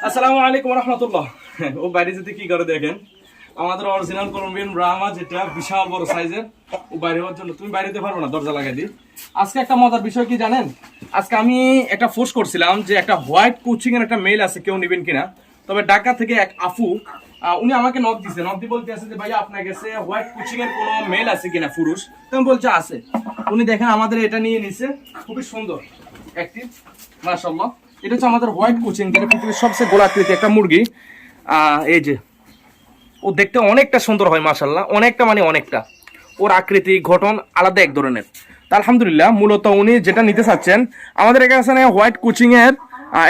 আসসালামু আলাইকুম রহমতুল্লাহ। ও বাইরে যেতে কি করে দেখেন, আমাদের অরিজিনাল কলম্বিয়ান ব্রাহ্মা যেটা বিশাল বড় সাইজের, ও বাইরে হওয়ার জন্য তুমি বাইরে যেতে পারবো না, দরজা লাগাই দিই। আজকে একটা মজার বিষয় কি জানেন, আজকে আমি একটা পোস্ট করছিলাম যে একটা হোয়াইট কোচিং এর একটা মেল আছে, কেউ নেবেন কিনা। তবে ঢাকা থেকে এক আফু উনি আমাকে নক দিছে, নক দিয়ে বলতে আছে যে ভাইয়া আপনার কাছে হোয়াইট কোচিং এর কোনো মেল আছে কিনা পুরুষ। তুমি বলছে আছে। উনি দেখেন আমাদের এটা নিয়ে নিছে, খুবই সুন্দর অ্যাক্টিভ মাশাআল্লাহ। এটা হচ্ছে আমাদের হোয়াইট কোচিং, যেটা পৃথিবীর সবচেয়ে গোলাকৃতি একটা মুরগি। এই যে ও দেখতে অনেকটা সুন্দর হয় মাশাআল্লাহ, অনেকটা মানে অনেকটা, ওর আকৃতি গঠন আলাদা এক ধরনের। তা আলহামদুলিল্লাহ, মূলত উনি যেটা নিতে চাচ্ছেন, আমাদের এখানে হোয়াইট কোচিং এর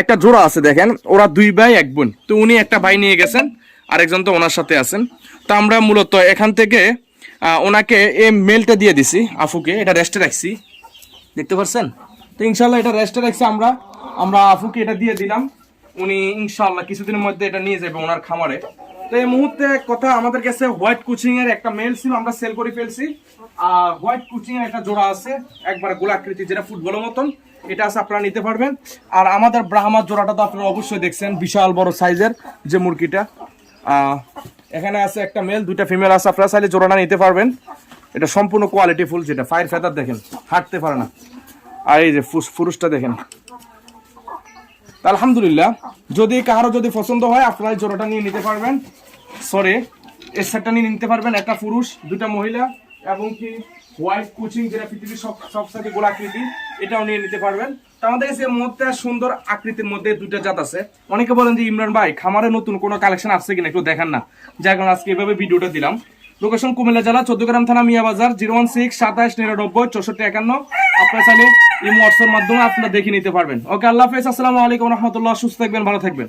একটা জোড়া আছে দেখেন, ওরা দুই ভাই এক বোন। তো উনি একটা ভাই নিয়ে গেছেন, আরেকজন তো ওনার সাথে আছেন। তো আমরা মূলত এখান থেকে ওনাকে এই মেলটা দিয়ে দিছি আফুকে, এটা রেস্টে রাখছি, দেখতে পাচ্ছেন। তো ইনশাল্লাহ এটা রেস্টে রাখছি আমরা আমরা আফুকে এটা দিয়ে দিলাম। উনি ইনশাল্লাহ কিছুদিনের মধ্যে এটা নিয়ে যাবে ওনার খামারে। তো এই মুহূর্তে কথা, আমাদের কাছে হোয়াইট কোচিং এর একটা মেল ছিল, আমরা সেল করে ফেলছি। আর হোয়াইট কোচিং এর একটা জোড়া আছে একবার গোলাকৃতি, যেটা ফুটবলের মতন, এটা আছে, আপনারা নিতে পারবেন। আর আমাদের ব্রাহ্মার জোড়াটা তো আপনারা অবশ্যই দেখছেন, বিশাল বড় সাইজের যে মুরগিটা। এখানে আছে একটা মেল, দুইটা ফিমেল আছে, আপনারা চাইলে জোড়াটা নিতে পারবেন। এটা সম্পূর্ণ কোয়ালিটি ফুল, যেটা ফায়ার ফেদার দেখেন, হাঁটতে পারে না। আর এই যে পুরুষটা দেখেন। আলহামদুলিল্লাহ, যদি কারো যদি পছন্দ হয় আপনারা এই জোড়াটা নিয়ে নিতে পারবেন। সরি, এর সেটটা নিয়ে নিতে পারবেন, একটা পুরুষ দুইটা মহিলা, এবং কি হোয়াইট কোচিং যেটা পৃথিবীর সবসাথে গোলাকৃতি, এটাও নিয়ে নিতে পারবেন। তো আমাদের কাছে এর মধ্যে সুন্দর আকৃতির মধ্যে দুইটা জাত আছে। অনেকে বলেন যে ইমরান ভাই খামারে নতুন কোনো কালেকশন আসছে কিনা, একটু দেখান না। যার কারণে আজকে এভাবে ভিডিওটা দিলাম। লোকেশন কুমিল্লা জেলা 14 থানা মিয়া বাজার, 016 27 99 64 51। আপনার চাইলে এই হোয়াটসঅ্যাপ মাধ্যমে আপনারা দেখে নিতে পারবেন। ওকে, আল্লাহ হাফেজ, আসসালামু আলাইকুম রহমতুল্লাহ। সুস্থ থাকবেন, ভালো থাকবেন।